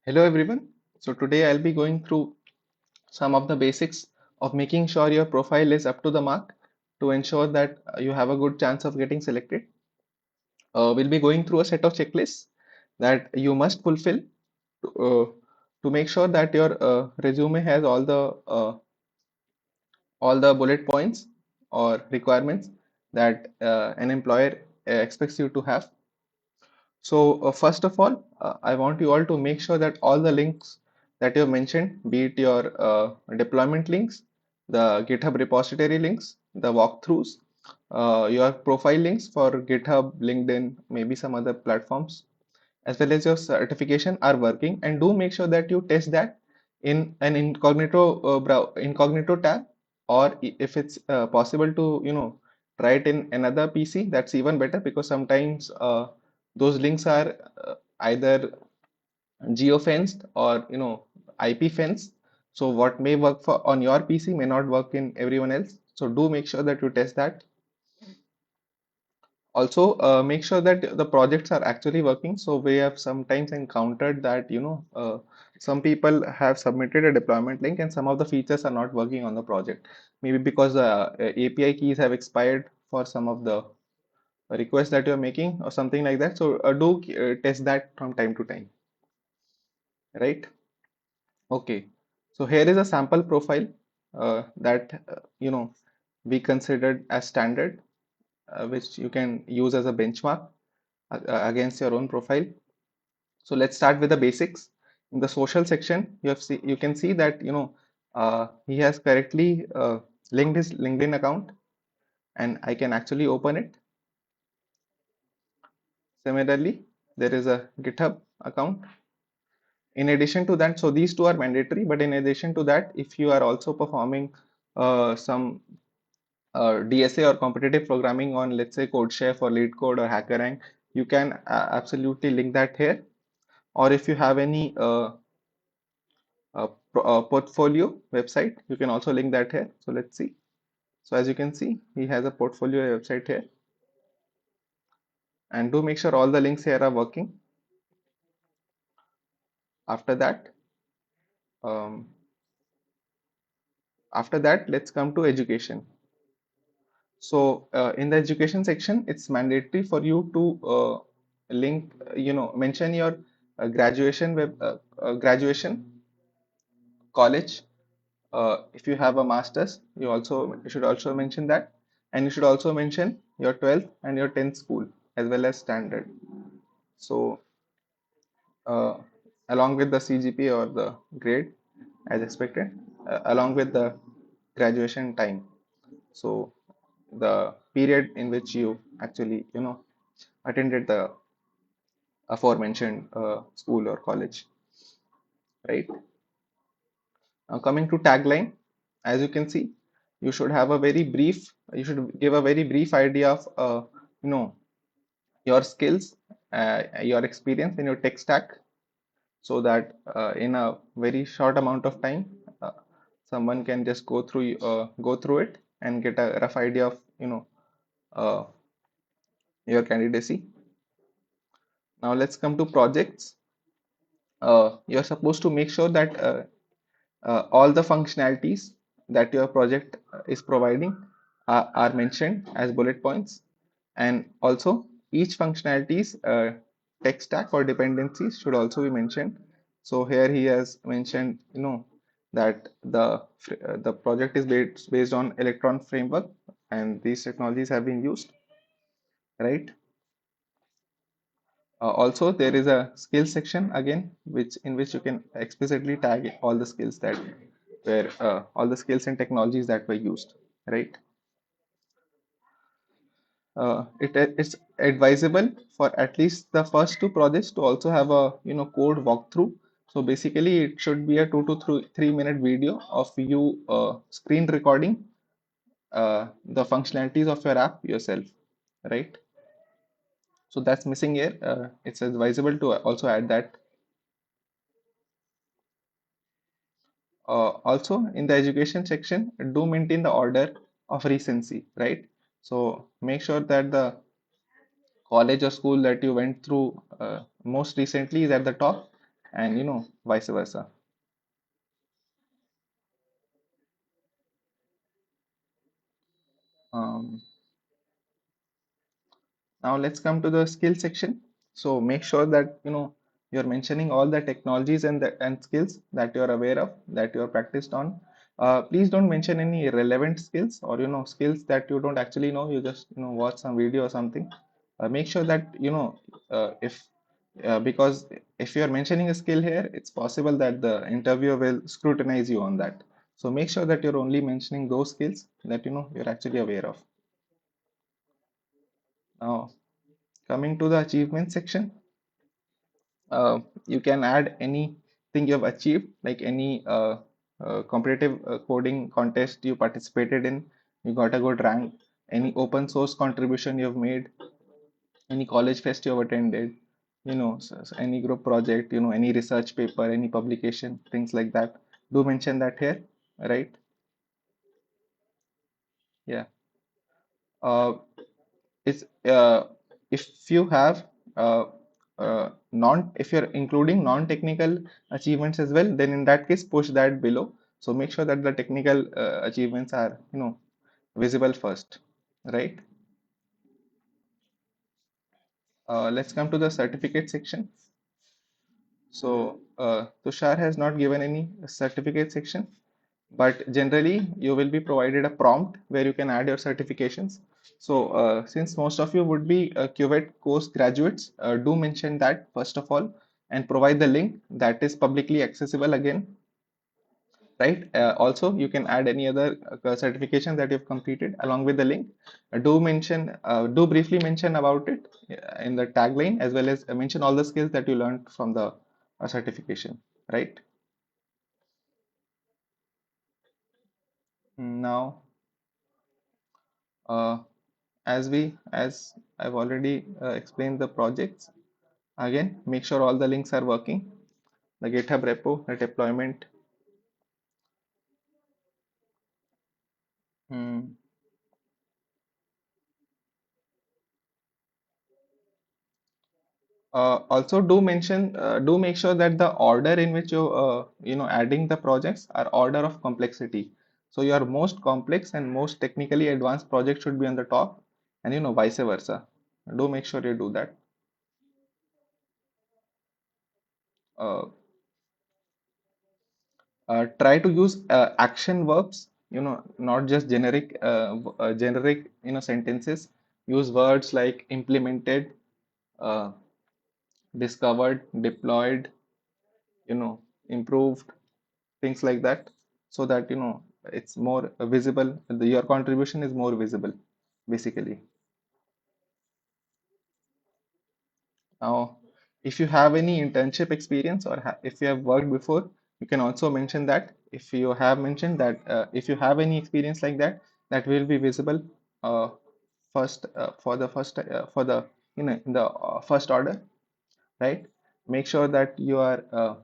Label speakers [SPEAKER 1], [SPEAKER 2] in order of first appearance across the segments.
[SPEAKER 1] Hello everyone. So today I'll be going through some of the basics of making sure your profile is up to the mark to ensure that you have a good chance of getting selected. We'll be going through a set of checklists that you must fulfill to make sure that your resume has all the bullet points or requirements that an employer expects you to have. So first of all, I want you all to make sure that all the links that you have mentioned, be it your deployment links, the GitHub repository links, the walkthroughs, your profile links for GitHub, LinkedIn, maybe some other platforms, as well as your certification are working. And do make sure that you test that in an incognito tab, or if it's possible to try it in another PC, that's even better, because sometimes those links are either geo-fenced or IP fenced. So what may work for on your PC may not work in everyone else. So do make sure that you test that. Also, make sure that the projects are actually working. So we have sometimes encountered that some people have submitted a deployment link and some of the features are not working on the project. Maybe because the API keys have expired for some of the requests that you're making or something like that. So do test that from time to time, right? Okay. So here is a sample profile that we considered as standard, which you can use as a benchmark against your own profile. So let's start with the basics. In the social section, you can see that he has correctly linked his LinkedIn account, and I can actually open it. Similarly, there is a GitHub account. In addition to that, so these two are mandatory, but in addition to that, if you are also performing some DSA or competitive programming on, let's say, CodeChef or LeetCode or HackerRank, you can absolutely link that here. Or if you have any portfolio website, you can also link that here. So let's see. So as you can see, he has a portfolio website here, and do make sure all the links here are working. After that, um, let's come to education. So in the education section, it's mandatory for you to link, mention your graduation, college. If you have a master's, you should also mention that, and you should also mention your 12th and your 10th school as well as standard. So uh, along with the CGPA or the grade as expected, along with the graduation time. So the period in which you actually attended the aforementioned school or college, right? Now coming to tagline, as you can see, you should have a very brief, you should give a very brief idea of you know your skills, your experience in your tech stack, so that in a very short amount of time, uh, someone can just go through it and get a rough idea of uh, your candidacy. Now let's come to projects. You're supposed to make sure that all the functionalities that your project is providing are mentioned as bullet points, and also each functionality's tech stack or dependencies should also be mentioned. So here he has mentioned that the project is based on Electron framework, and these technologies have been used, right? Also, there is a skills section again, which you can explicitly tag all the skills that were all the skills and technologies that were used, right? It's advisable for at least the first two projects to also have a code walkthrough. So basically, it should be a 2 to 3 minute video of you screen recording the functionalities of your app yourself, right? So that's missing here. It's advisable to also add that. Also, in the education section, do maintain the order of recency, right? So make sure that the college or school that you went through most recently is at the top, and vice versa. um, Now let's come to the skill section. So make sure that you're mentioning all the technologies and skills that you're aware of, that you're practiced on. Please don't mention any irrelevant skills, or skills that you don't actually know. You just watch some video or something. Make sure that if because if you're mentioning a skill here, it's possible that the interviewer will scrutinize you on that. So make sure that you're only mentioning those skills that you're actually aware of. Now, coming to the achievement section, you can add anything you've achieved, like any competitive coding contest you participated in, you got a good rank, any open source contribution you've made, any college fest you've attended, any group project, any research paper, any publication, things like that. Do mention that here, right? Yeah. Uh, it's if you have non if you're including non-technical achievements as well, then in that case push that below. So make sure that the technical achievements are visible first, right? Let's come to the certificate section. So Tushar has not given any certificate section, but generally you will be provided a prompt where you can add your certifications. So since most of you would be Cuvette course graduates, do mention that first of all, and provide the link that is publicly accessible again, right? Also, you can add any other certification that you've completed along with the link. Do briefly mention about it in the tagline, as well as mention all the skills that you learned from the certification, right? Now, uh, as I've already explained the projects, again, make sure all the links are working. The GitHub repo, the deployment. Hmm. Also, do make sure that the order in which you adding the projects are order of complexity. So your most complex and most technically advanced project should be on the top, and vice versa. Do make sure you do that. Uh, Try to use action verbs, not just generic sentences. Use words like implemented, uh, discovered, deployed, improved, things like that, so that it's more visible, your contribution is more visible, basically. Now, if you have any internship experience, or if you have worked before, you can also mention that. If you have mentioned that, if you have any experience like that, that will be visible uh, first for the in the first order, right? Make sure that you are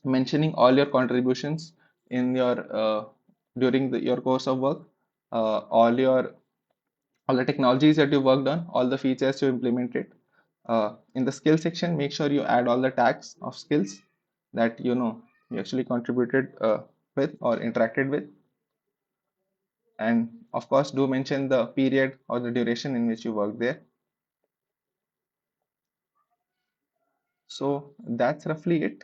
[SPEAKER 1] mentioning all your contributions in your during your course of work, all the technologies that you worked on, all the features you implemented. In the skill section, make sure you add all the tags of skills that you actually contributed with or interacted with, and of course, do mention the period or the duration in which you worked there. So that's roughly it.